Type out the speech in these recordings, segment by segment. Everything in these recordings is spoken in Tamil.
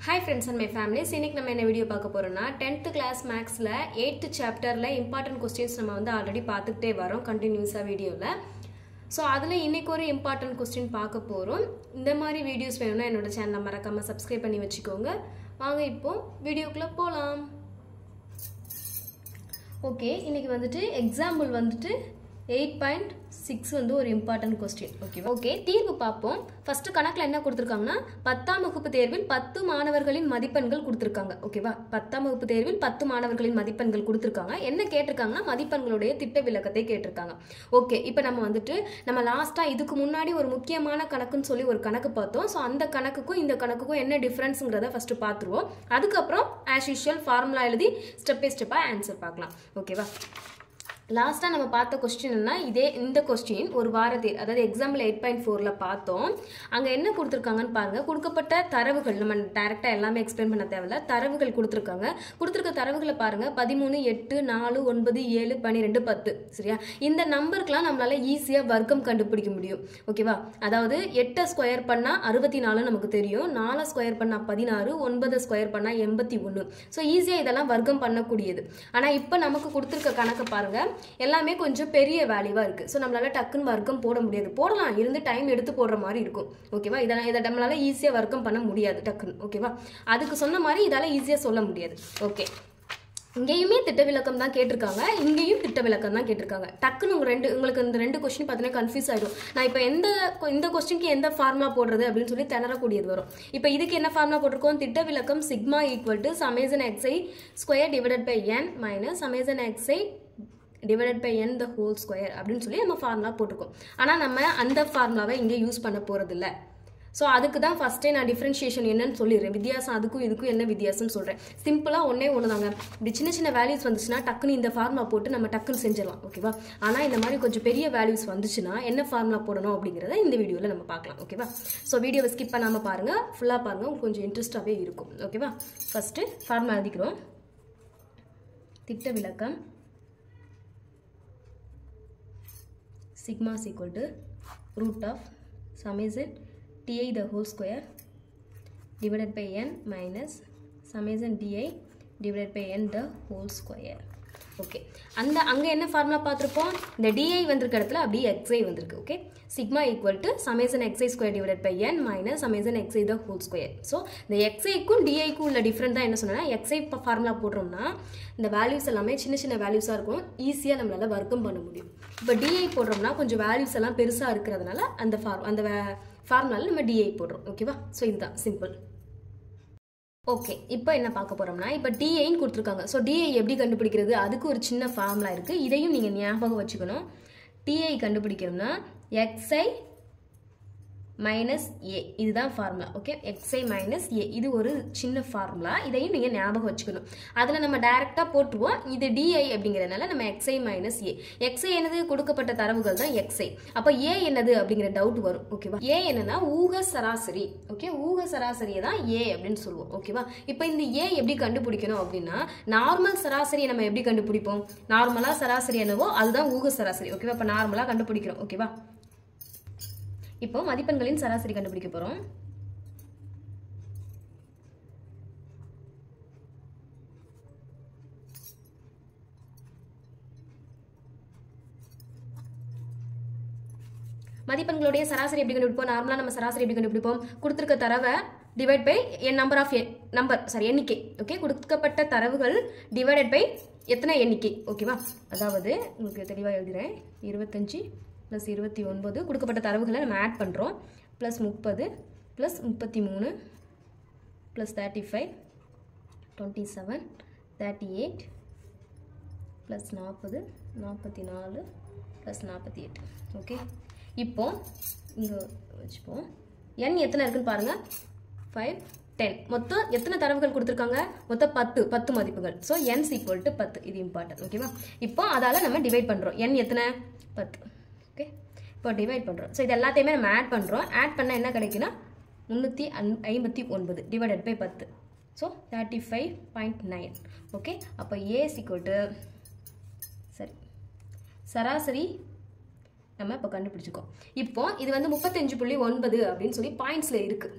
Hi friends and my family. இன்னைக்கு நம்ம என்ன வீடியோ பார்க்க போறோம்னா 10th class mathsல 8th chapterல important questions நம்ம வந்து ஆல்ரெடி பார்த்துட்டே வரோம் கண்டினியூஸா வீடியோல. சோ அதுல இன்னைக்கு ஒரு important question பார்க்க போறோம். இந்த மாதிரி வீடியோஸ் வேணும்னா என்னோட சேனலை மறக்காம subscribe பண்ணி வச்சுக்கோங்க. வாங்க இப்போ வீடியோக்குள்ள போலாம். ஓகே, இன்னைக்கு வந்துட்டு எக்ஸாம்பிள் வந்துட்டு 8.6 வந்து ஒரு இம்பார்ட்டன்ட் क्वेश्चन. ஓகே, தீர்வு பார்ப்போம். ஃபர்ஸ்ட் கணக்குல என்ன கொடுத்திருக்காங்கன்னா 10ஆம் வகுப்பு தேர்வில் 10 மாணவர்களின் மதிப்பெண்கள் கொடுத்திருக்காங்க. ஓகேவா? 10ஆம் வகுப்பு தேர்வில் 10 மாணவர்களின் மதிப்பெண்கள் கொடுத்திருக்காங்க. என்ன கேட்டிருக்காங்கன்னா மதிப்பெண்களுடைய திட்ட விலக்கத்தை கேட்டிருக்காங்க. ஓகே, இப்போ நம்ம வந்துட்டு நம்ம லாஸ்டா இதுக்கு முன்னாடி ஒரு முக்கியமான கணக்குன்னு சொல்லி ஒரு கணக்கு பார்த்தோம். ஸோ அந்த கணக்குக்கும் இந்த கணக்குக்கும் என்ன டிஃபரன்ஸ்ங்கிறத ஃபர்ஸ்ட் பார்த்துருவோம். அதுக்கப்புறம் ஆஸ் யூஷுவல் ஃபார்முலா எழுதி ஸ்டெப் பை ஸ்டெப்பா ஆன்சர் பார்க்கலாம். ஓகேவா? லாஸ்டா நம்ம பார்த்த கொஸ்டின்னா இந்த கொஸ்டின் ஒரு வாரத்தில், அதாவது எக்ஸாம்பிள் 8.4ல பார்த்தோம். அங்க என்ன கொடுத்துருக்காங்கன்னு பாருங்க. கொடுக்கப்பட்ட தரவுகள் நம்ம டைரக்டா எல்லாமே எக்ஸ்பிளைன் பண்ண தேவையில்ல. தரவுகள் கொடுத்துருக்காங்க. கொடுத்துருக்க தரவுகளை பாருங்க. 13, 8, 4, 9, 7, 12, 10. சரியா? இந்த நம்பருக்குலாம் நம்மளால ஈஸியா வர்க்கம் கண்டுபிடிக்க முடியும். ஓகேவா? அதாவது 8 ஸ்கொயர் பண்ணா 64 நமக்கு தெரியும். 4 ஸ்கொயர் பண்ணா 16, 9 ஸ்கொயர் பண்ணா 81. ஸோ ஈஸியா இதெல்லாம் வர்க்கம் பண்ணக்கூடியது. ஆனா இப்ப நமக்கு கொடுத்துருக்க கணக்கு பாருங்க, எல்லாமே கொஞ்சம் பெரிய வேல்யூவா இருக்கு. ஸோ நம்மளால டக்குன்னு வர்க்கம் போட முடியாது. போடலாம், இருந்து டைம் எடுத்து போடுற மாதிரி இருக்கும். ஓகேவா? இதை நம்மளால ஈஸியா வர்க்கம் பண்ண முடியாது டக்குன்னு. ஓகேவா? அதுக்கு சொன்ன மாதிரி இதால ஈஸியா சொல்ல முடியாது. ஓகே, இங்கேயுமே திட்ட விளக்கம் தான் கேட்டிருக்காங்க, இங்கேயும் திட்ட விளக்கம் தான் கேட்டிருக்காங்க. டக்குன்னு உங்களுக்கு இந்த ரெண்டு கொஸ்டின் பார்த்தீங்கன்னா கன்ஃபியூஸ் ஆயிடும். நான் இப்போ இந்த கொஸ்டினுக்கு எந்த ஃபார்முலா போடுறது அப்படின்னு சொல்லி திணறக்கூடியது வரும். இப்போ இதுக்கு என்ன ஃபார்முலா போட்டிருக்கோம்? திட்ட விளக்கம் sigma equal to summation xi square divided by n minus summation xi divided by n the whole square அப்படின்னு சொல்லி நம்ம ஃபார்முலா போட்டிருக்கோம். ஆனால் நம்ம அந்த ஃபார்முலாவை இங்கே யூஸ் பண்ண போகிறது இல்லை. ஸோ அதுக்கு தான் ஃபஸ்ட்டே நான் டிஃப்ரென்ஷியேஷன் என்னன்னு சொல்லிடுறேன். வித்தியாசம் அதுக்கும் இதுக்கும் என்ன வித்தியாசம்னு சொல்கிறேன். சிம்பிளாக ஒன்று தாங்க. இப்படி சின்ன சின்ன வேல்யூஸ் வந்துச்சுன்னா டக்குன்னு இந்த ஃபார்முலா போட்டு நம்ம டக்குன்னு செஞ்சிடலாம். ஓகேவா? ஆனால் இந்த மாதிரி கொஞ்சம் பெரிய வேல்யூஸ் வந்துச்சுன்னா என்ன ஃபார்முலா போடணும் அப்படிங்கிறத இந்த வீடியோவில் நம்ம பார்க்கலாம். ஓகேவா? ஸோ வீடியோவை ஸ்கிப் பண்ணாமல் பாருங்கள், ஃபுல்லாக பாருங்கள், உங்களுக்கு கொஞ்சம் இன்ட்ரெஸ்டாகவே இருக்கும். ஓகேவா? ஃபஸ்ட்டு ஃபார்முலா எழுதிக்கிறோம். திட்ட விளக்கம் sigma is equal to root of summation ti the whole square divided by n minus summation di divided by n the whole square. Okay, அங்கே என்ன ஃபார்முலா பார்த்துருப்போம்? இந்த டிஐ வந்திருக்க இடத்துல அப்படியே எக்ஸை வந்திருக்கு. Okay, sigma equal to summation எக்ஸை square divide by n minus summation எக்ஸை த ஹோல் ஸ்கொயர். ஸோ இந்த எக்ஸைக்கும் டிஐக்கும் உள்ள டிஃப்ரெண்ட் தான் என்ன சொன்னேன்னா, எக்ஸை ஃபார்முலா போடுறோம்னா இந்த வேல்யூஸ் எல்லாமே சின்ன சின்ன வேல்யூஸாக இருக்கும், ஈஸியாக நம்மளால வர்க்கம் பண்ண முடியும். இப்போ டிஐ போடுறோம்னா கொஞ்சம் வேல்யூஸ் எல்லாம் பெருசாக இருக்கிறதுனால அந்த ஃபார்முலாவில் நம்ம டிஐ போடுறோம். ஓகேவா? ஸோ இதுதான் சிம்பிள். ஓகே, இப்போ என்ன பார்க்க போறோம்னா, இப்போ டிஐன்னு கொடுத்துருக்காங்க. ஸோ டிஐ எப்படி கண்டுபிடிக்கிறது? அதுக்கு ஒரு சின்ன ஃபார்முலா இருக்கு. இதையும் நீங்க ஞாபகம் வச்சுக்கணும். டிஐ கண்டுபிடிக்கணும்னா xi மைனஸ் ஏ, இதுதான் ஃபார்முலா. ஓகே, xi மைனஸ் ஏ, இது ஒரு சின்ன ஃபார்முலா. இதையும் நீங்க ஞாபகம் வச்சுக்கணும். அதில் நம்ம டைரக்டா போட்டுருவோம். இது டிஐ அப்படிங்கிறதுனால நம்ம xi மைனஸ் ஏ. xi என்னது? கொடுக்கப்பட்ட தரவுகள் தான் xi. அப்போ ஏ என்னது அப்படிங்கிற டவுட் வரும். ஓகேவா? ஏ என்னன்னா ஊக சராசரி. ஓகே, ஊக சராசரியை தான் ஏ அப்படின்னு சொல்லுவோம். ஓகேவா? இப்போ இந்த ஏ எப்படி கண்டுபிடிக்கணும் அப்படின்னா, நார்மல் சராசரியை நம்ம எப்படி கண்டுபிடிப்போம்? நார்மலா சராசரி என்னவோ அதுதான் ஊக சராசரி. ஓகேவா? இப்போ நார்மலா கண்டுபிடிக்கிறோம். ஓகேவா? இப்போ மதிப்பெண்களின் சராசரி கண்டுபிடிக்க போறோம். மதிப்பெண்களுடைய சராசரி எப்படி கண்டுபிடிப்போம்? நார்மலா நம்ம சராசரி எப்படி கண்டுபிடிப்போம்? கொடுத்திருக்க தரவை டிவைட் பை எண்ணிக்கை. ஓகே, கொடுக்கப்பட்ட தரவுகள் டிவைடட் பை எத்தனை எண்ணிக்கை. ஓகேவா? அதாவது உங்களுக்கு தெளிவாக எழுதுறேன். 25 + 29 கொடுக்கப்பட்ட தரவுகளை நம்ம ஆட் பண்ணுறோம். Plus 30 plus 33 plus 35 27 38 plus 40 44 plus 48. Okay, இப்போ இங்கே வச்சுப்போம். n எத்தனை இருக்குன்னு பாருங்கள். 5 10. மொத்தம் எத்தனை தரவுகள் கொடுத்துருக்காங்க? மொத்தம் 10 மதிப்புகள். So n equal to 10. இது இம்பார்ட்டன்ட். ஓகேவா? இப்போ அதால் நம்ம டிவைட் பண்ணுறோம். n எத்தனை? 10. ஓகே, இப்போ டிவைட் பண்ணுறோம். ஸோ இது எல்லாத்தையுமே நம்ம ஆட் பண்ணுறோம். ஆட் பண்ணால் என்ன கிடைக்குன்னா 359 டிவைடட் பை 10. ஸோ 35.9. ஓகே, அப்போ ஏ ஈக்குவல் டு சராசரி நம்ம இப்போ கண்டுபிடிச்சிருக்கோம். இப்போ இது வந்து 35.9 அப்படின்னு சொல்லி பாயிண்ட்ஸில் இருக்குது.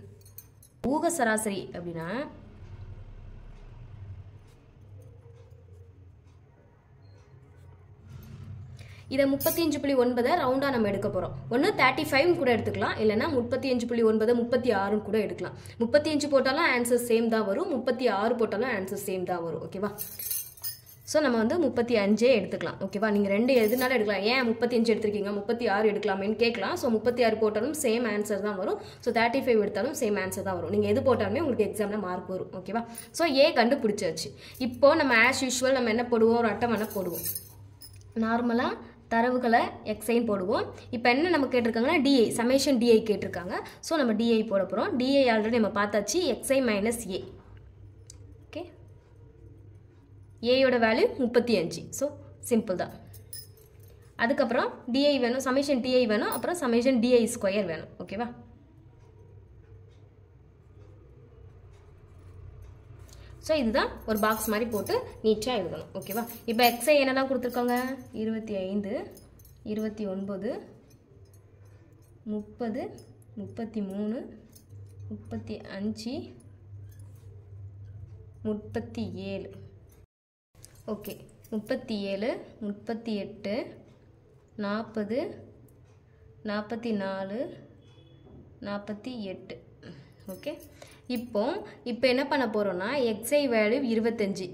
ஊக சராசரி அப்படின்னா இதை 35.9 ரவுண்டா நம்ம எடுக்க போறோம். ஒன்று 35 கூட எடுத்துக்கலாம், இல்லைன்னா 35.9 36 கூட எடுக்கலாம். 35 போட்டாலும் ஆன்சர் சேம் தான் வரும், 36 போட்டாலும் ஆன்சர் சேம் தான் வரும். ஓகேவா? ஸோ நம்ம வந்து 35 எடுத்துக்கலாம். ஓகேவா? நீங்கள் ரெண்டு எதுனாலும் எடுக்கலாம். ஏன் 35 எடுத்துருக்கீங்க, 36 எடுக்கலாமேன்னு கேட்கலாம். ஸோ 36 போட்டாலும் சேம் ஆன்சர் தான் வரும். ஸோ 35 எடுத்தாலும் சேம் ஆன்சர் தான் வரும். நீங்கள் எது போட்டாலுமே உங்களுக்கு எக்ஸாமில் மார்க் வரும். ஓகேவா? ஸோ ஏ கண்டுபிடிச்சாச்சு. இப்போ நம்ம ஆஸ் யூஷுவல் நம்ம என்ன போடுவோம், ஒரு அட்டவணை போடுவோம். நார்மலாக தரவுகளை எக்ஸைன் போடுவோம். இப்போ என்ன நம்ம கேட்டிருக்காங்கன்னா டிஐ, சமேஷன் டிஐ கேட்டிருக்காங்க. ஸோ நம்ம டிஐ போட போகிறோம். டிஐ ஆல்ரெடி நம்ம பார்த்தாச்சு, எக்ஸ்ஐ மைனஸ் ஏ. ஓகே, ஏயோட வேல்யூ 35. ஸோ சிம்பிள் தான். அதுக்கப்புறம் டிஐ வேணும், சமேஷன் டிஐ வேணும், அப்புறம் சமேஷன் டிஐ ஸ்கொயர் வேணும். ஓகேவா? ஸோ இதுதான் ஒரு பாக்ஸ் மாதிரி போட்டு நீட்டாக எழுதணும். ஓகேவா? இப்போ எக்ஸை என்னெல்லாம் கொடுத்துருக்காங்க, 25, 29, 30, 33, 35, 37. ஓகே, 37, 38, 40, 44, 48. ஓகே, இப்போ என்ன பண்ண போகிறோம்னா எக்ஸை வேல்யூ 25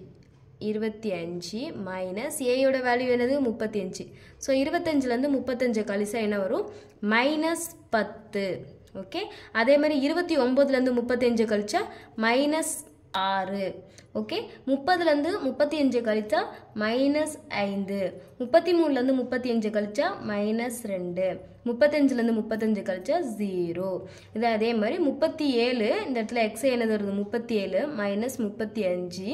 மைனஸ் ஏயோட வேல்யூ என்னது 35. ஸோ 25லேருந்து 35 கழிச்சா என்ன வரும், -10. ஓகே, அதே மாதிரி 29லேருந்து 35 கழிச்சா -6. ஓகே, 30லேருந்து 35 கழிச்சா -5. 33லேருந்து 35 கழிச்சா -2. 35லேருந்து 35 கழிச்சா 0. இது அதே மாதிரி 37, இந்த இடத்துல எக்ஸ் என்னது வருது 37 -35.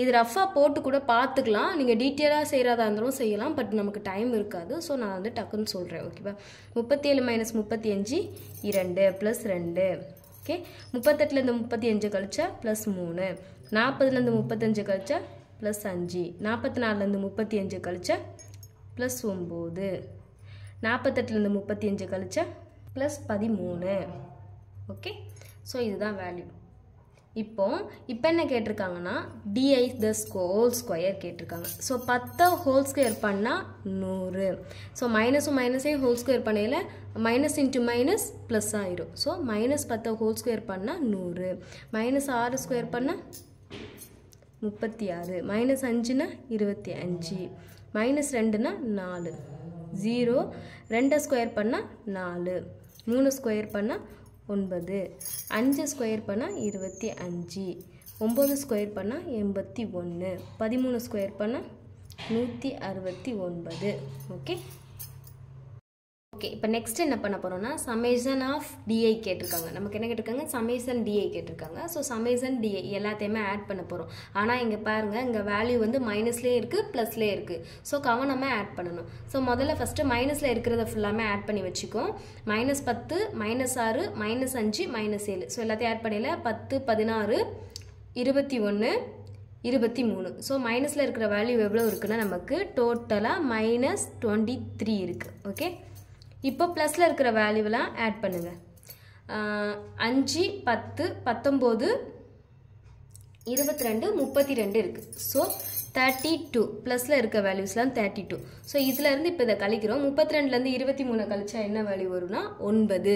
இது ரஃபாக போட்டு கூட பார்த்துக்கலாம், நீங்கள் டீட்டெயிலாக செய்கிறதா இருந்தாலும் செய்யலாம். பட் நமக்கு டைம் இருக்காது. ஸோ நான் வந்து டக்குன்னு சொல்கிறேன். ஓகேவா? 37 - 35 2 + 2. ஓகே, 38லேருந்து 35 கழிச்சா +3. 40லேருந்து 35 கழிச்சா +5. 44லேருந்து 35 கழிச்சா +9. 48லேருந்து 35 கழிச்சா +13. ஓகே, ஸோ இதுதான் வேல்யூ. இப்போ என்ன கேட்டிருக்காங்கன்னா டிஐ த ஹோல் ஸ்கொயர் கேட்டிருக்காங்க. ஸோ 10 ஹோல் ஸ்கொயர் பண்ணால் 100. ஸோ மைனஸும் மைனஸையும் ஹோல் ஸ்கொயர் பண்ணையில் மைனஸ் இன்ட்டு மைனஸ் ப்ளஸ் ஆயிரும். ஸோ -10 ஹோல் ஸ்கொயர் பண்ணால் 100. -6 ஸ்கொயர் பண்ணால் 36. -5னா 25. -2னா 4. 0. 2 ஸ்கொயர் பண்ணால் 4. 3 ஸ்கொயர் பண்ணால் 9. 5 ஸ்கொயர் பண்ணால் 25. 9 ஸ்கொயர் பண்ணால் 81. 13 ஸ்கொயர் பண்ணால் 169. ஓகே ஓகே, இப்போ நெக்ஸ்ட் என்ன பண்ண போகிறோம்னா சமேஷன் ஆஃப் டிஐ கேட்டிருக்காங்க. நமக்கு என்ன கேட்டிருக்காங்க, சமேஷன் டிஐ கேட்டிருக்காங்க. ஸோ சமேஷன் டிஐ எல்லாத்தையுமே ஆட் பண்ண போகிறோம். ஆனால் இங்கே பாருங்கள், இங்கே வேல்யூ வந்து மைனஸ்லேயே இருக்குது ப்ளஸ்லேயே இருக்குது. ஸோ கவனமாக ஆட் பண்ணணும். ஸோ முதல்ல ஃபஸ்ட்டு மைனஸில் இருக்கிறத ஃபுல்லாமே ஆட் பண்ணி வச்சுக்கோம். -10, -6, -5, -7. ஸோ எல்லாத்தையும் ஆட் பண்ணல 10, 16, 21, 23. ஸோ மைனஸில் இருக்கிற வேல்யூ எவ்வளோ இருக்குன்னா நமக்கு டோட்டலாக -23 இருக்குது. ஓகே, இப்போ ப்ளஸில் இருக்கிற வேல்யூவெலாம் ஆட் பண்ணுங்கள். 5, 10, 19, 22, 32 இருக்குது. ஸோ 32 ப்ளஸில் இருக்க வேல்யூஸ்லாம் 32. ஸோ இதிலேருந்து இப்போ இதை கழிக்கிறோம். 32லேருந்து 23 கழிச்சா என்ன வேல்யூ வரும்னா 9.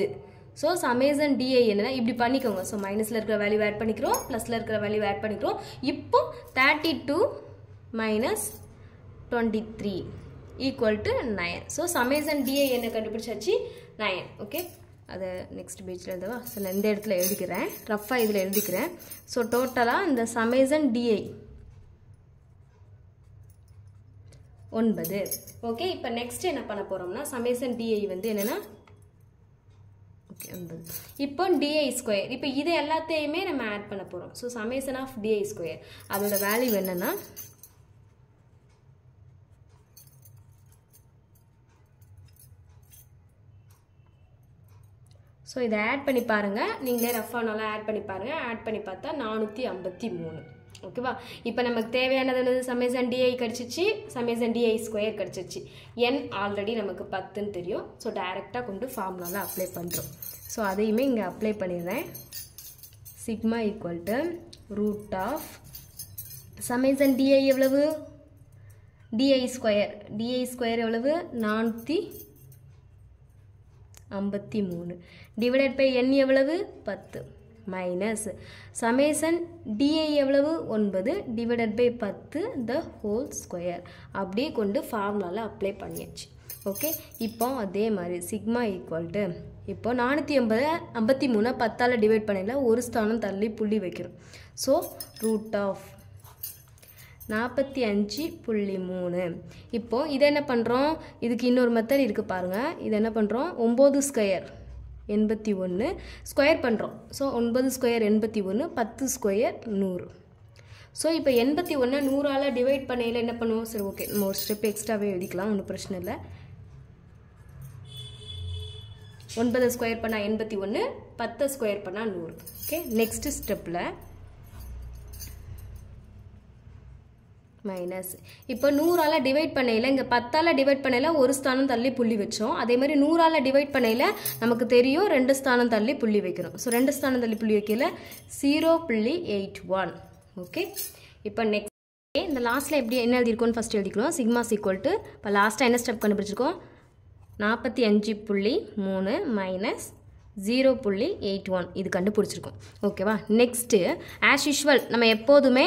ஸோ சமேஷன் டிஐ என்னன்னா இப்படி பண்ணிக்கோங்க. ஸோ மைனஸில் இருக்கிற வேல்யூ ஆட் பண்ணிக்கிறோம், ப்ளஸில் இருக்கிற வேல்யூ ஆட் பண்ணிக்கிறோம். இப்போ 32 - 23 = 9. ஸோ சமேஷன் டிஐ என்ன கண்டுபிடிச்சாச்சு 9. ஓகே, அதை நெக்ஸ்ட் பேஜில் எழுதவா? ஸோ நான் இந்த இடத்துல எழுதிக்கிறேன், ரஃபாக இதில் எழுதிக்கிறேன். ஸோ டோட்டலாக இந்த சமேஷன் டிஐ 9. ஓகே, இப்போ நெக்ஸ்ட் என்ன பண்ண போகிறோம்னா சமேஷன் டிஐ வந்து என்னென்னா ஓகே 9. இப்போ டிஐ ஸ்கொயர், இப்போ இது எல்லாத்தையுமே நம்ம ஆட் பண்ண போகிறோம். So summation of di square அதோட வேல்யூ என்னென்னா ஸோ இதை ஆட் பண்ணி பாருங்கள், நீங்களே ரஃபானாலாம் ஆட் பண்ணி பாருங்கள். ஆட் பண்ணி பார்த்தா 453. ஓகேவா? இப்போ நமக்கு தேவையானது சமேஷன் டிஐ கிடச்சிச்சு, சமேஷன் டிஐ ஸ்கொயர் கிடச்சிச்சு. n ஆல்ரெடி நமக்கு 10ன்னு தெரியும். ஸோ டைரெக்டாக கொண்டு ஃபார்முலாவில் அப்ளை பண்ணுறோம். ஸோ அதையுமே இங்கே அப்ளை பண்ணிடுறேன். Sigma equal to root of summation di எவ்வளவு டிஐ ஸ்கொயர் எவ்வளவு 453 டிவைடட் பை n எவ்வளவு 10 மைனஸ் சமேசன் டிஐ எவ்வளவு 9 divided by 10 the whole square அப்படியே கொண்டு ஃபார்முலாவில் அப்ளை பண்ணியாச்சு. ஓகே, இப்போ அதே மாதிரி சிக்மா ஈக்குவல் டு இப்போ 453 10ஆல் டிவைட் பண்ணல ஒரு ஸ்தானம் தள்ளி புள்ளி வைக்கிறோம். So root of 45.3. இப்போ இதை என்ன பண்ணுறோம், இதுக்கு இன்னொரு மெத்தட் இருக்குது பாருங்கள். இது என்ன பண்ணுறோம், 9 ஸ்கொயர் 81 ஸ்கொயர் பண்ணுறோம். So 9 square 81, 10 square 100. ஸோ இப்போ 81 100ஆல் டிவைட் பண்ணையில் என்ன பண்ணுவோம், சரி ஓகே நம்ம ஒரு ஸ்டெப் எக்ஸ்ட்ராவே எழுதிக்கலாம், ஒன்றும் பிரச்சனை இல்லை. 9 ஸ்கொயர் பண்ணால் 81, 10 ஸ்கொயர் பண்ணால் 100. ஓகே, நெக்ஸ்ட் ஸ்டெப்பில் மைனஸ் இப்போ 100ஆல் டிவைட் பண்ணையில் இங்கே 10ஆல் டிவைட் பண்ணையில் ஒரு ஸ்தானம் தள்ளி புள்ளி வச்சோம். அதே மாதிரி 100ஆல் டிவைட் பண்ணையில் நமக்கு தெரியும் 2 ஸ்தானம் தள்ளி புள்ளி வைக்கணும். ஸோ 2 ஸ்தானம் தள்ளி புள்ளி வைக்கல 0.81. ஓகே, இப்போ நெக்ஸ்ட் இந்த லாஸ்ட்டில் எப்படி என்ன எழுதியிருக்கோன்னு ஃபஸ்ட் எழுதிக்கணும். சிக்மாஸ் ஈக்குவல் டு இப்போ லாஸ்ட்டாக என்ன ஸ்டெப் கண்டுபிடிச்சிருக்கோம், 45.3 மைனஸ் 0.81 இது கண்டுபிடிச்சிருக்கோம். ஓகேவா, நெக்ஸ்ட்டு ஆஸ் யூஷுவல் நம்ம எப்போதுமே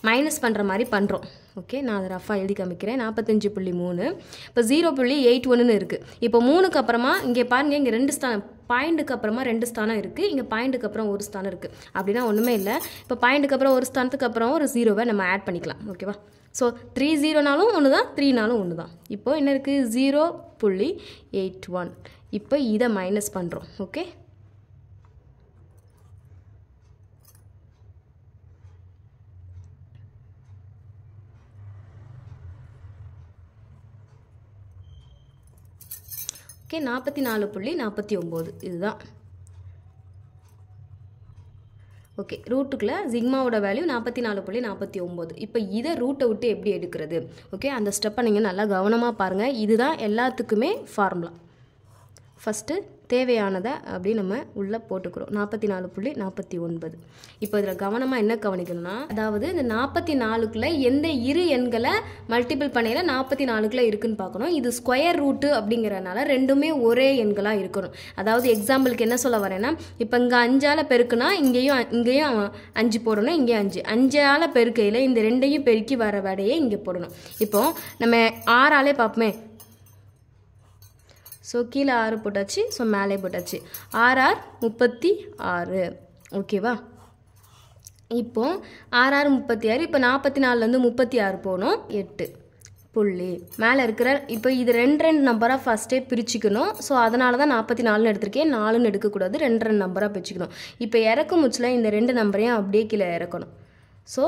மைனஸ் பண்ணுற மாதிரி பண்ணுறோம். ஓகே, நான் அதை ரஃபாக எழுதி காமிக்கிறேன். 45.3 இப்போ 0.81 இருக்குது. இப்போ 3க்கு அப்புறமா இங்கே பாருங்கள், இங்கே 2 ஸ்தானம் பாயிண்ட்டுக்கு அப்புறமா 2 ஸ்தானம் இருக்குது, இங்கே பாயிண்ட்டுக்கு அப்புறம் ஒரு ஸ்தானம் இருக்குது. அப்படின்னா ஒன்றுமே இல்லை. இப்போ பாயிண்ட்டுக்கு அப்புறம் ஒரு ஸ்தானத்துக்கு அப்புறம் ஒரு 0வை நம்ம ஆட் பண்ணிக்கலாம். ஓகேவா, ஸோ 3 0நாலும் ஒன்று தான், 3நாலும் ஒன்று தான். இப்போ என்ன இருக்குது 0.81. இப்போ இதை மைனஸ் பண்ணுறோம். ஓகே, ஓகே 44.49 இதுதான். ஓகே, ரூட்டுக்குள்ளே சிக்மாவோட வேல்யூ 44.49. இப்போ இதை ரூட்டை விட்டு எப்படி எடுக்கிறது, ஓகே அந்த ஸ்டெப்பை நீங்கள் நல்லா கவனமாக பாருங்கள். இதுதான் எல்லாத்துக்குமே ஃபார்முலா. ஃபஸ்ட்டு தேவையானதை அப்படி நம்ம உள்ளே போட்டுக்கிறோம் 44.49. இப்போ இதில் கவனமாக என்ன கவனிக்கணும்னா, அதாவது இந்த 44க்குள்ளே எந்த இரு எண்களை மல்டிபிள் பண்ணையில் 44க்குள்ளே இருக்குன்னு பார்க்கணும். இது ஸ்கொயர் ரூட்டு அப்படிங்கிறனால ரெண்டுமே ஒரே எண்களாக இருக்கணும். அதாவது எக்ஸாம்பிளுக்கு என்ன சொல்ல வரேன்னா, இப்போ இங்கே 5ஆல் பெருக்குனா இங்கேயும் 5 போடணும், இங்கேயும் 5. 5ஆல் பெருக்கையில் இந்த ரெண்டையும் பெருக்கி வர விடையே இங்கே போடணும். இப்போ நம்ம 6ஆலே பார்ப்போமே. ஸோ கீழே 6 போட்டாச்சு, ஸோ மேலே போட்டாச்சு. 6 36. ஓகேவா, இப்போ 6 36. இப்போ 44லேருந்து 36 போகணும் 8 புள்ளி மேலே இருக்கிற. இப்போ இது 2 நம்பராக ஃபஸ்ட்டே பிரிச்சுக்கணும். ஸோ அதனால தான் 44ன்னு எடுத்திருக்கேன், 4ன்னு எடுக்கக்கூடாது, 2 நம்பராக பிரிச்சுக்கணும். இப்போ இறக்கும் முச்சில் இந்த 2 நம்பரையும் அப்படியே கீழே இறக்கணும். ஸோ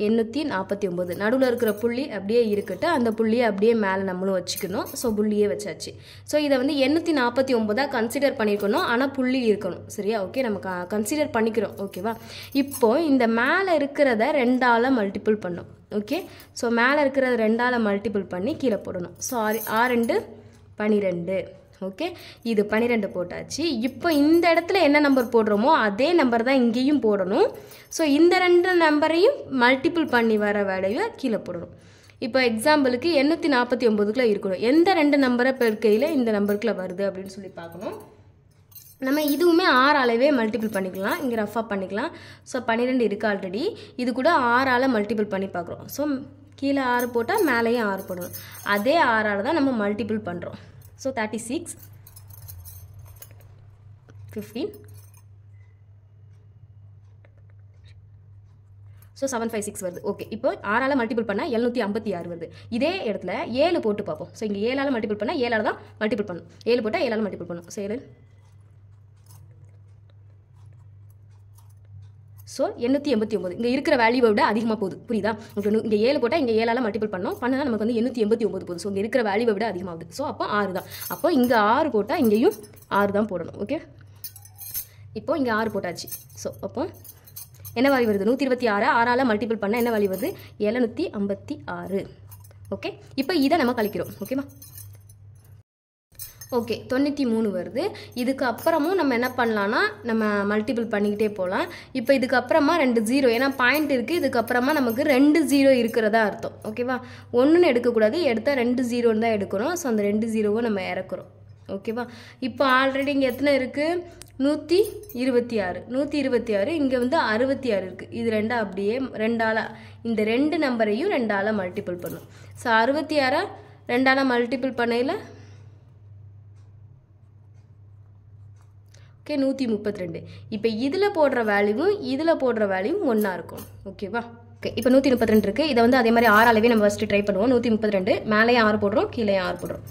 849 நடுவில் இருக்கிற புள்ளி அப்படியே இருக்கட்டும், அந்த புள்ளியை அப்படியே மேலே நம்மளும் வச்சுக்கணும். ஸோ புள்ளியே வச்சாச்சு. ஸோ இதை வந்து 849 கன்சிடர் பண்ணியிருக்கணும், ஆனால் புள்ளி இருக்கணும். சரியா, ஓகே நம்ம கன்சிடர் பண்ணிக்கிறோம். ஓகேவா, இப்போ இந்த மேலே இருக்கிறத 2ஆல் மல்டிபிள் பண்ணோம். ஓகே, ஸோ மேலே இருக்கிறத 2ஆல் மல்டிபிள் பண்ணி கீழே போடணும். ஸோ 6 12. ஓகே, இது 12 போட்டாச்சு. இப்போ இந்த இடத்துல என்ன நம்பர் போடுறோமோ அதே நம்பர் தான் இங்கேயும் போடணும். ஸோ இந்த 2 நம்பரையும் மல்டிபிள் பண்ணி வர வேலையை கீழே போடணும். இப்போ எக்ஸாம்பிளுக்கு 849க்குள்ளே இருக்கணும். எந்த 2 நம்பரை பெருக்கையில் இந்த நம்பருக்குள்ளே வருது அப்படின்னு சொல்லி பார்க்கணும். நம்ம இதுவுமே 6ஆலவே மல்டிபிள் பண்ணிக்கலாம், இங்கே ரஃபாக பண்ணிக்கலாம். ஸோ 12 இருக்குது ஆல்ரெடி, இது கூட 6ஆல் மல்டிபிள் பண்ணி பார்க்குறோம். ஸோ கீழே 6 போட்டால் மேலேயும் 6 போடணும். அதே 6ஆல் தான் நம்ம மல்டிபிள் பண்ணுறோம். ஸோ 36 15 ஸோ 756 வருது. ஓகே, இப்போ 6ஆல் மல்டிபிள் பண்ணால் 756 வருது. இதே இடத்துல 7 போட்டு பார்ப்போம். ஸோ இங்கே 7ஆல் மல்டிபிள் பண்ணால் 7ஆல் தான் மல்டிபிள் பண்ணணும். 7 போட்டால் 7ஆல் மல்டிபிள் பண்ணணும். ஸோ 7 ஸோ 889 இங்கே இருக்கிற வேல்யூவை விட அதிகமாக போகுது. புரியுதா, உங்களுக்கு இங்கே 7 போட்டால் இங்கே 7ஆல் மல்டிபிள் பண்ணோம், பண்ணால் நமக்கு வந்து 889 போகுது. ஸோ இங்கே இருக்கிற வேல்யூவை விட அதிகமாகுது. ஸோ அப்போ 6 தான். அப்போ இங்கே 6 போட்டால் இங்கேயும் 6 தான் போடணும். ஓகே, இப்போ இங்கே 6 போட்டாச்சு. ஸோ அப்போ என்ன வேல்யூ வருது, 126. 6ஆல் மல்டிபிள் பண்ணால் என்ன வேல்யூ வருது, 756. ஓகே, இப்போ இதை நம்ம கழிக்கிறோம். ஓகேவா, ஓகே 93 வருது. இதுக்கு அப்புறமும் நம்ம என்ன பண்ணலாம்னா நம்ம மல்டிபிள் பண்ணிக்கிட்டே போகலாம். இப்போ இதுக்கு அப்புறமா 2 0 ஏன்னா பாயிண்ட் இருக்குது. இதுக்கப்புறமா நமக்கு 2 0 இருக்கிறதா அர்த்தம். ஓகேவா, ஒன்றுன்னு எடுக்கக்கூடாது, எடுத்தால் 2 0 தான் எடுக்கணும். ஸோ அந்த 2 0வை நம்ம இறக்குறோம். ஓகேவா, இப்போ ஆல்ரெடி இங்கே எத்தனை இருக்குது? 126. 126 இங்கே வந்து 66 இருக்குது. இது ரெண்டாக அப்படியே 2ஆல் இந்த 2 நம்பரையும் 2ஆல் மல்டிபிள் பண்ணும். ஸோ 66 2ஆல் மல்டிபிள் பண்ணையில் ஓகே 132. இப்போ இதில் போடுற வேல்யூவும் இதில் போடுற வேல்யூவும் ஒன்றா இருக்கும். ஓகேவா, ஓகே இப்போ 132 இருக்குது. இதை வந்து அதே மாதிரி 6ஆலவே நம்ம ஃபஸ்ட்டு ட்ரை பண்ணுவோம். 132 மேலேயும் 6 போடுறோம், கீழேயும் 6 போடுறோம்.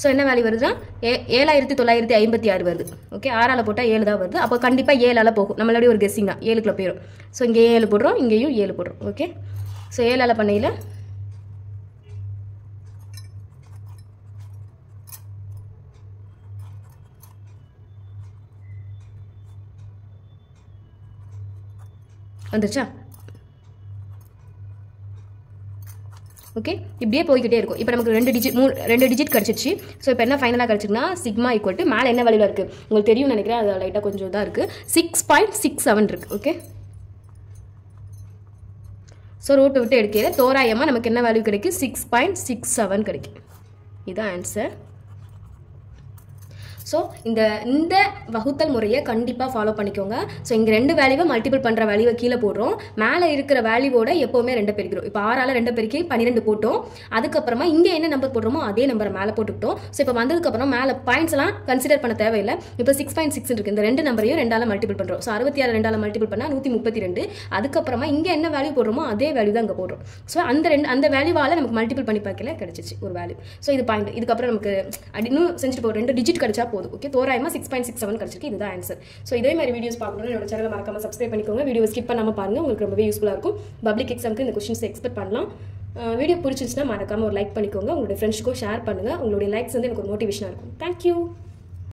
ஸோ என்ன வேல்யூ வருதுன்னா 7956 வருது. ஓகே, 6ஆல் போட்டால் 7 தான் வருது. அப்போ கண்டிப்பாக 7ஆல் போகும். நம்மளுடைய ஒரு கெஸ்ஸிங் தான், 7க்குள்ளே போயிடும். ஸோ இங்கே 7 போடுறோம், இங்கேயும் 7 போடுறோம். ஓகே, ஸோ 7ஆல் பண்ணையில் வந்துருச்சா? ஓகே, இப்படியே போய்கிட்டே இருக்கும். இப்போ நமக்கு 2 டிஜிட் கிடச்சிச்சு. ஸோ இப்போ என்ன ஃபைனலாக கிடச்சிருக்குன்னா சிக்மா ஈக்குவல் டு மேலே என்ன வேல்யூவில் இருக்குது உங்களுக்கு தெரியும் நினைக்கிறேன். அது லைட்டாக கொஞ்சம் தான் இருக்குது, 6.67 இருக்குது. ஓகே, ஸோ ரூட்டை விட்டு எடுக்கிற தோராயமாக நமக்கு என்ன வேல்யூ கிடைக்கும்? 6.67 கிடைக்கும். இதுதான் ஆன்சர். ஸோ இந்த வகுத்தல் முறையை கண்டிப்பாக ஃபாலோ பண்ணிக்கோங்க. ஸோ இங்கே 2 வேல்யூவை மல்டிபிள் பண்ணுற வேல்யூவை கீழே போடுறோம். மேலே இருக்கிற வேல்யூவோட எப்போவுமே 2 பெருக்கிறோம். இப்போ 6ஆல் 2 பெருக்கி 12 போட்டோம். அதுக்கப்புறமா இங்கே என்ன நம்பர் போடுறோமோ அதே நம்பரை மேலே போட்டுக்கிட்டோம். ஸோ இப்போ வந்ததுக்கப்புறம் மேலே பாயிண்ட்ஸ் எல்லாம் கன்சிடர் பண்ண தேவையில்லை. இப்போ 6.6 இருக்குது. இந்த 2 நம்பரையும் 2ஆல் மல்டிபிள் பண்ணுறோம். ஸோ 66 2ஆல் மல்டிபிள் பண்ணால் 132. அதுக்கப்புறமா இங்கே என்ன வேல்யூ போடுறோமோ அதே வேல்யூ தான் இங்கே போடுறோம். ஸோ அந்த வேல்யூவால் நமக்கு மல்டிபிள் பண்ணி பார்க்கல கிடச்சிச்சு ஒரு வேல்யூ. ஸோ இது பாயிண்ட். இதுக்கப்புறம் நமக்கு இன்னும் செஞ்சுட்டு போகிறோம். 2 டிஜிட் கிடச்சா போதும். ஓகே, தோராயமாக 6.67 கிடச்சிருக்கு. இதுதான் ஆன்சர். ஸோ இதே மாதிரி வீடியோஸ் பார்க்கணும்னு என்னோட சேனலை மறக்காம சப்ஸ்கிரைப் பண்ணிக்கோங்க. வீடியோ ஸ்கிப் பண்ணாமல் பாருங்கள், உங்களுக்கு ரொம்பவே யூஸ்ஃபுல்லாக இருக்கும். பப்ளிக் எக்ஸாமுக்கு இந்த கொஸ்டின்ஸ் எக்ஸ்பெக்ட் பண்ணலாம். வீடியோ பிடிச்சிருந்துச்சுன்னா மறக்காம ஒரு லைக் பண்ணிக்கோங்க. உங்களுடைய ஃப்ரெண்ட்ஸ்க்கும் ஷேர் பண்ணுங்கள். உங்களுடைய லைக்ஸ் வந்து எனக்கு ஒரு மோட்டிவேஷனாக இருக்கும். தேங்க்யூ.